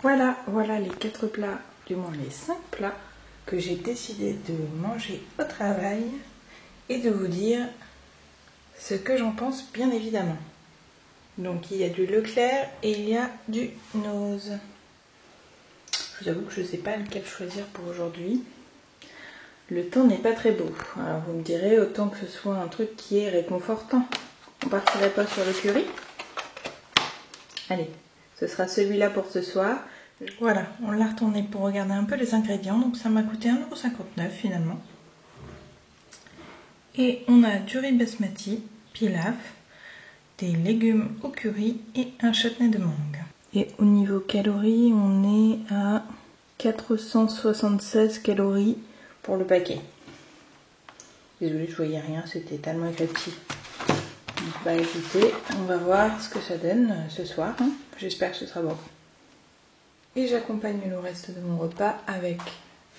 Voilà les 4 plats, du moins les 5 plats que j'ai décidé de manger au travail et de vous dire ce que j'en pense bien évidemment. Donc il y a du Leclerc et il y a du Noz. Je vous avoue que je ne sais pas lequel choisir pour aujourd'hui. Le temps n'est pas très beau. Alors vous me direz, autant que ce soit un truc qui est réconfortant. On partirait pas sur le curry? Allez, ce sera celui-là pour ce soir. Voilà, on l'a retourné pour regarder un peu les ingrédients. Donc ça m'a coûté 1,59 € finalement. Et on a du riz basmati, pilaf, des légumes au curry et un chutney de mangue. Et au niveau calories, on est à 476 calories pour le paquet. Désolée, je voyais rien, c'était tellement petit. Bah écoutez, on va voir ce que ça donne ce soir. Hein. J'espère que ce sera bon. Et j'accompagne le reste de mon repas avec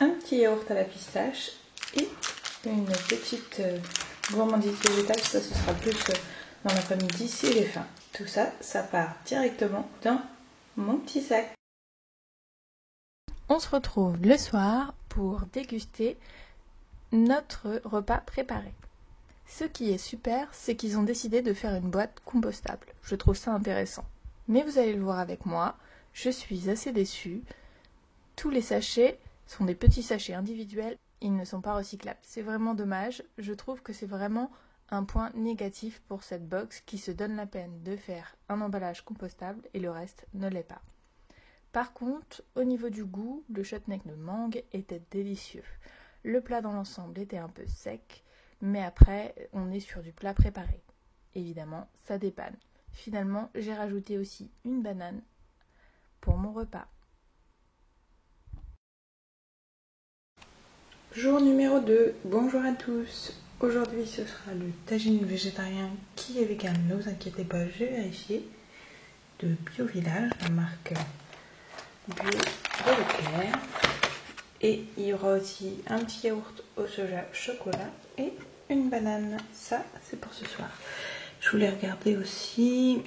un petit yaourt à la pistache et une petite gourmandise végétale. Ça, ce sera plus dans l'après-midi si j'ai faim. Tout ça, ça part directement dans mon petit sac. On se retrouve le soir pour déguster notre repas préparé. Ce qui est super, c'est qu'ils ont décidé de faire une boîte compostable. Je trouve ça intéressant. Mais vous allez le voir avec moi, je suis assez déçue. Tous les sachets sont des petits sachets individuels, ils ne sont pas recyclables. C'est vraiment dommage, je trouve que c'est vraiment un point négatif pour cette box qui se donne la peine de faire un emballage compostable et le reste ne l'est pas. Par contre, au niveau du goût, le chutney de mangue était délicieux. Le plat dans l'ensemble était un peu sec, mais après, on est sur du plat préparé. Évidemment, ça dépanne. Finalement, j'ai rajouté aussi une banane pour mon repas. Jour numéro 2, bonjour à tous. Aujourd'hui, ce sera le tagine végétarien qui est vegan, ne vous inquiétez pas, j'ai vérifié. De Bio Village, la marque Bio de Leclerc. Et il y aura aussi un petit yaourt au soja chocolat et une banane. Ça, c'est pour ce soir. Je voulais regarder aussi.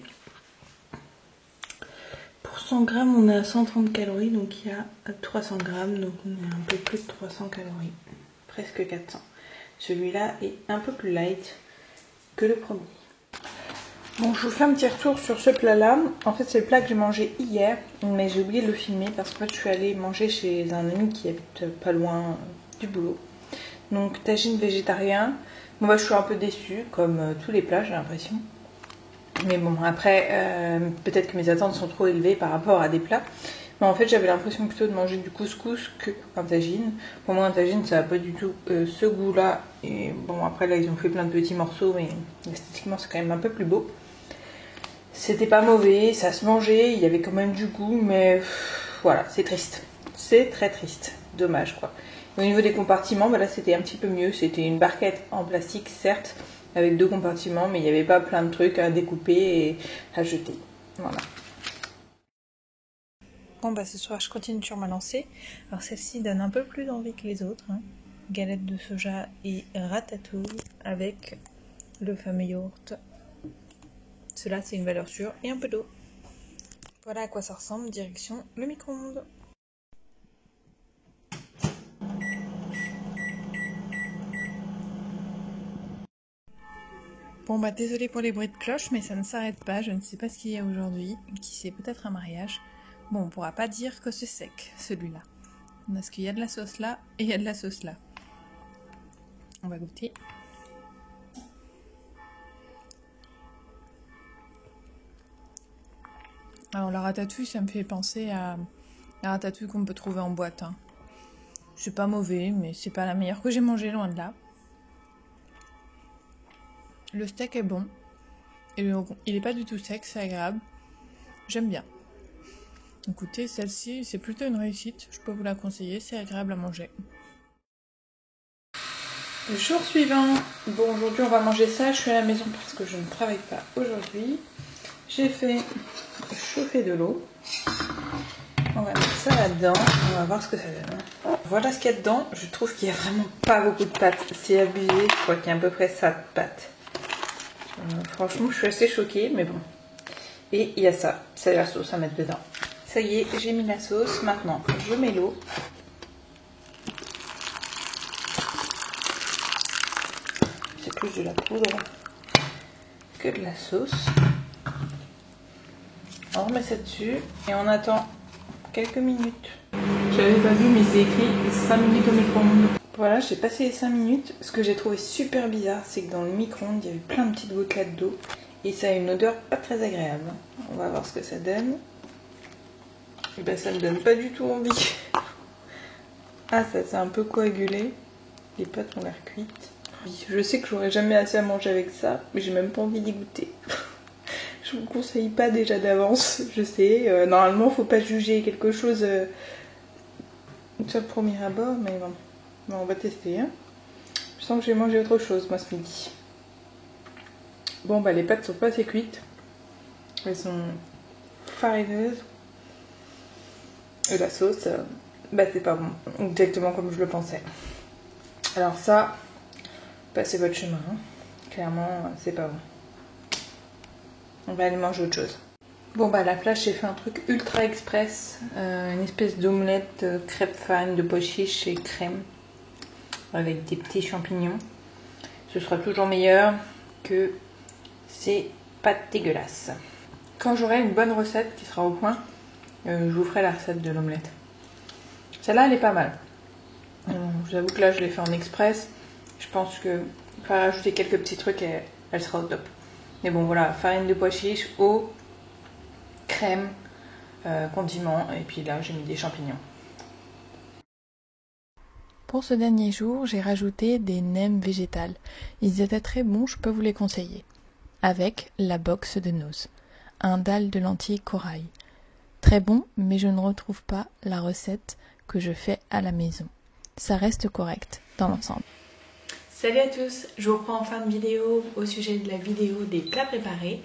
Pour 100 grammes, on est à 130 calories. Donc il y a 300 grammes. Donc on est un peu plus de 300 calories. Presque 400. Celui-là est un peu plus light que le premier. Bon, je vous fais un petit retour sur ce plat-là. En fait, c'est le plat que j'ai mangé hier, mais j'ai oublié de le filmer parce que je suis allée manger chez un ami qui habite pas loin du boulot. Donc, tagine végétarien. Bon, bah, je suis un peu déçue, comme tous les plats, j'ai l'impression. Mais bon, après, peut-être que mes attentes sont trop élevées par rapport à des plats. Mais en fait, j'avais l'impression plutôt de manger du couscous qu'un tagine. Pour moi, un tagine, ça n'a pas du tout ce goût-là. Et bon, après, là, ils ont fait plein de petits morceaux, mais esthétiquement, c'est quand même un peu plus beau. C'était pas mauvais, ça se mangeait, il y avait quand même du goût, mais voilà, c'est triste. C'est très triste, dommage quoi. Au niveau des compartiments, bah là c'était un petit peu mieux. C'était une barquette en plastique, certes, avec 2 compartiments, mais il n'y avait pas plein de trucs à découper et à jeter. Voilà. Bon bah ce soir je continue sur ma lancée. Alors celle-ci donne un peu plus d'envie que les autres. Hein. Galette de soja et ratatouille avec le fameux yaourt. Cela c'est une valeur sûre et un peu d'eau. Voilà à quoi ça ressemble, direction le micro-ondes. Bon bah désolé pour les bruits de cloche, mais ça ne s'arrête pas, je ne sais pas ce qu'il y a aujourd'hui, qui c'est peut-être un mariage. Bon, on pourra pas dire que c'est sec, celui-là. Parce qu'il y a de la sauce là, et il y a de la sauce là. On va goûter. Alors la ratatouille, ça me fait penser à la ratatouille qu'on peut trouver en boîte. Hein. C'est pas mauvais, mais c'est pas la meilleure que j'ai mangée, loin de là. Le steak est bon. Et il est pas du tout sec, c'est agréable. J'aime bien. Écoutez, celle-ci, c'est plutôt une réussite. Je peux vous la conseiller, c'est agréable à manger. Le jour suivant. Bon, aujourd'hui, on va manger ça. Je suis à la maison parce que je ne travaille pas aujourd'hui. J'ai fait chauffer de l'eau. On va mettre ça là-dedans. On va voir ce que ça donne. Voilà ce qu'il y a dedans. Je trouve qu'il n'y a vraiment pas beaucoup de pâtes. C'est abusé. Je crois qu'il y a à peu près ça de pâtes. Franchement, je suis assez choquée, mais bon. Et il y a ça. C'est la sauce à mettre dedans. Ça y est, j'ai mis la sauce. Maintenant, je mets l'eau. C'est plus de la poudre que de la sauce. On remet ça dessus et on attend quelques minutes. J'avais pas vu mais c'est écrit 5 minutes au micro-ondes. Voilà, j'ai passé les 5 minutes. Ce que j'ai trouvé super bizarre, c'est que dans le micro-ondes, il y avait plein de petites gouttelettes d'eau. Et ça a une odeur pas très agréable. On va voir ce que ça donne. Et ben ça me donne pas du tout envie. Ah, ça s'est un peu coagulé. Les pâtes ont l'air cuites. Je sais que j'aurais jamais assez à manger avec ça, mais j'ai même pas envie d'y goûter. Je vous conseille pas déjà d'avance, je sais. Normalement, faut pas juger quelque chose sur le premier abord, mais bon. Bon, on va tester. Hein. Je sens que j'ai mangé autre chose, moi, ce midi. Bon, bah, les pâtes sont pas assez cuites. Elles sont farineuses. Et la sauce, bah, c'est pas bon. Exactement comme je le pensais. Alors ça, passez votre chemin. Hein. Clairement, c'est pas bon. On va aller manger autre chose. Bon bah à la place j'ai fait un truc ultra express, une espèce d'omelette crêpe farine de pois chiche et crème avec des petits champignons. Ce sera toujours meilleur que ces pâtes dégueulasses. Quand j'aurai une bonne recette qui sera au point, je vous ferai la recette de l'omelette. Celle-là elle est pas mal. J'avoue que là je l'ai fait en express. Je pense que il faudra rajouter quelques petits trucs et elle sera au top. Mais bon voilà, farine de pois chiche, eau, crème, condiments et puis là j'ai mis des champignons. Pour ce dernier jour, j'ai rajouté des nems végétales. Ils étaient très bons, je peux vous les conseiller. Avec la box de Noz, un dalle de lentilles corail. Très bon, mais je ne retrouve pas la recette que je fais à la maison. Ça reste correct dans l'ensemble. Salut à tous, je vous reprends en fin de vidéo au sujet de la vidéo des plats préparés.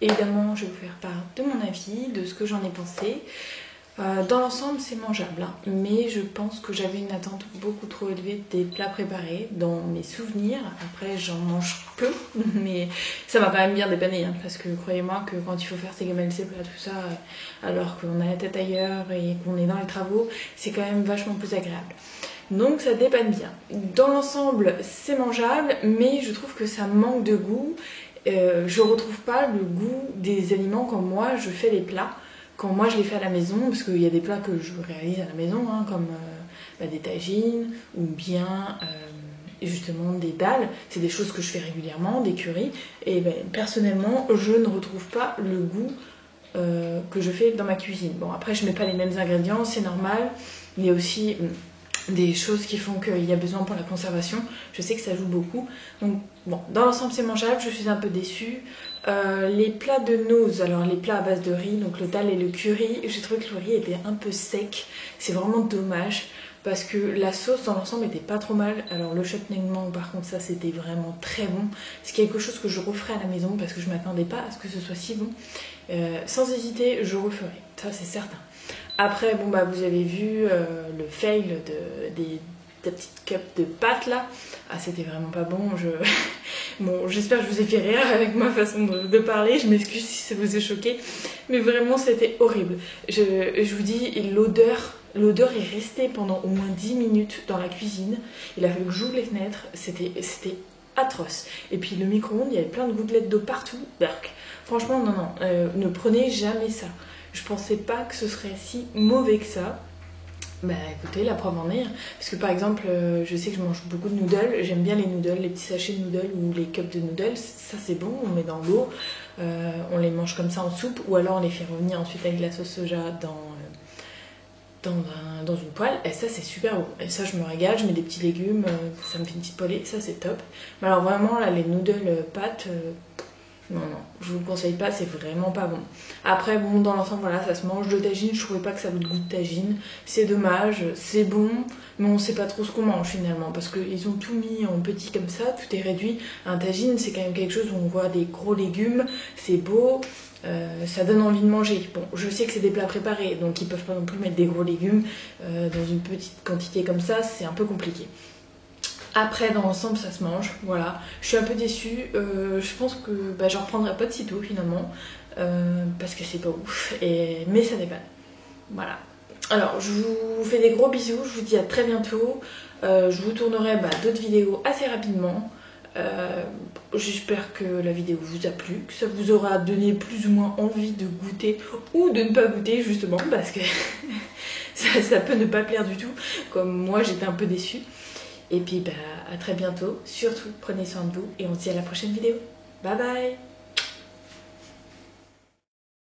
Évidemment, je vais vous faire part de mon avis, de ce que j'en ai pensé. Dans l'ensemble, c'est mangeable, hein, mais je pense que j'avais une attente beaucoup trop élevée des plats préparés dans mes souvenirs. Après, j'en mange peu, mais ça m'a quand même bien dépanné, hein, parce que croyez-moi que quand il faut faire ses gamelles, ses plats, tout ça, alors qu'on a la tête ailleurs et qu'on est dans les travaux, c'est quand même vachement plus agréable. Donc ça dépanne bien. Dans l'ensemble, c'est mangeable, mais je trouve que ça manque de goût. Je retrouve pas le goût des aliments quand moi je fais les plats, quand moi je les fais à la maison, parce qu'il y a des plats que je réalise à la maison, hein, comme des tagines ou bien justement des dalles. C'est des choses que je fais régulièrement, des currys. Et personnellement, je ne retrouve pas le goût que je fais dans ma cuisine. Bon, après, je mets pas les mêmes ingrédients, c'est normal. Il y a aussi des choses qui font qu'il y a besoin pour la conservation. Je sais que ça joue beaucoup. Donc bon, dans l'ensemble c'est mangeable, je suis un peu déçue. Les plats de Noz, alors les plats à base de riz, donc le dalle et le curry, j'ai trouvé que le riz était un peu sec. C'est vraiment dommage parce que la sauce dans l'ensemble était pas trop mal. Alors le chutney-mang par contre ça c'était vraiment très bon. C'est quelque chose que je referai à la maison parce que je m'attendais pas à ce que ce soit si bon. Sans hésiter, je referai, ça c'est certain. Après, bon bah vous avez vu le fail des petites cups de pâtes là. Ah, c'était vraiment pas bon. Bon, j'espère que je vous ai fait rire avec ma façon de parler. Je m'excuse si ça vous a choqué. Mais vraiment, c'était horrible. Je vous dis, l'odeur est restée pendant au moins 10 minutes dans la cuisine. Il a fallu que j'ouvre les fenêtres. C'était atroce. Et puis le micro-ondes, il y avait plein de gouttelettes d'eau partout. Berk. Franchement, non, ne prenez jamais ça. Je pensais pas que ce serait si mauvais que ça. Bah écoutez, la preuve en est. Parce que par exemple, je sais que je mange beaucoup de noodles. J'aime bien les noodles, les petits sachets de noodles ou les cups de noodles. Ça c'est bon, on met dans l'eau. On les mange comme ça en soupe. Ou alors on les fait revenir ensuite avec de la sauce soja dans une poêle. Et ça c'est super bon. Et ça je me régale, je mets des petits légumes. Ça me fait une petite poêlée, ça c'est top. Mais alors vraiment là, les noodles pâtes... non, je vous le conseille pas, c'est vraiment pas bon. Après, bon, dans l'ensemble, voilà, ça se mange de tagine. Je trouvais pas que ça ait le goût de tagine. C'est dommage, c'est bon, mais on sait pas trop ce qu'on mange finalement. Parce qu'ils ont tout mis en petit comme ça, tout est réduit. Un tagine, c'est quand même quelque chose où on voit des gros légumes, c'est beau, ça donne envie de manger. Bon, je sais que c'est des plats préparés, donc ils peuvent pas non plus mettre des gros légumes dans une petite quantité comme ça, c'est un peu compliqué. Après, dans l'ensemble, ça se mange, voilà. Je suis un peu déçue, je pense que j'en reprendrai pas de sitôt finalement, parce que c'est pas ouf, mais ça dépanne. Voilà. Alors, je vous fais des gros bisous, je vous dis à très bientôt. Je vous tournerai d'autres vidéos assez rapidement. J'espère que la vidéo vous a plu, que ça vous aura donné plus ou moins envie de goûter ou de ne pas goûter justement parce que ça peut ne pas plaire du tout, comme moi j'étais un peu déçue. Et puis à très bientôt, surtout prenez soin de vous et on se dit à la prochaine vidéo. Bye bye.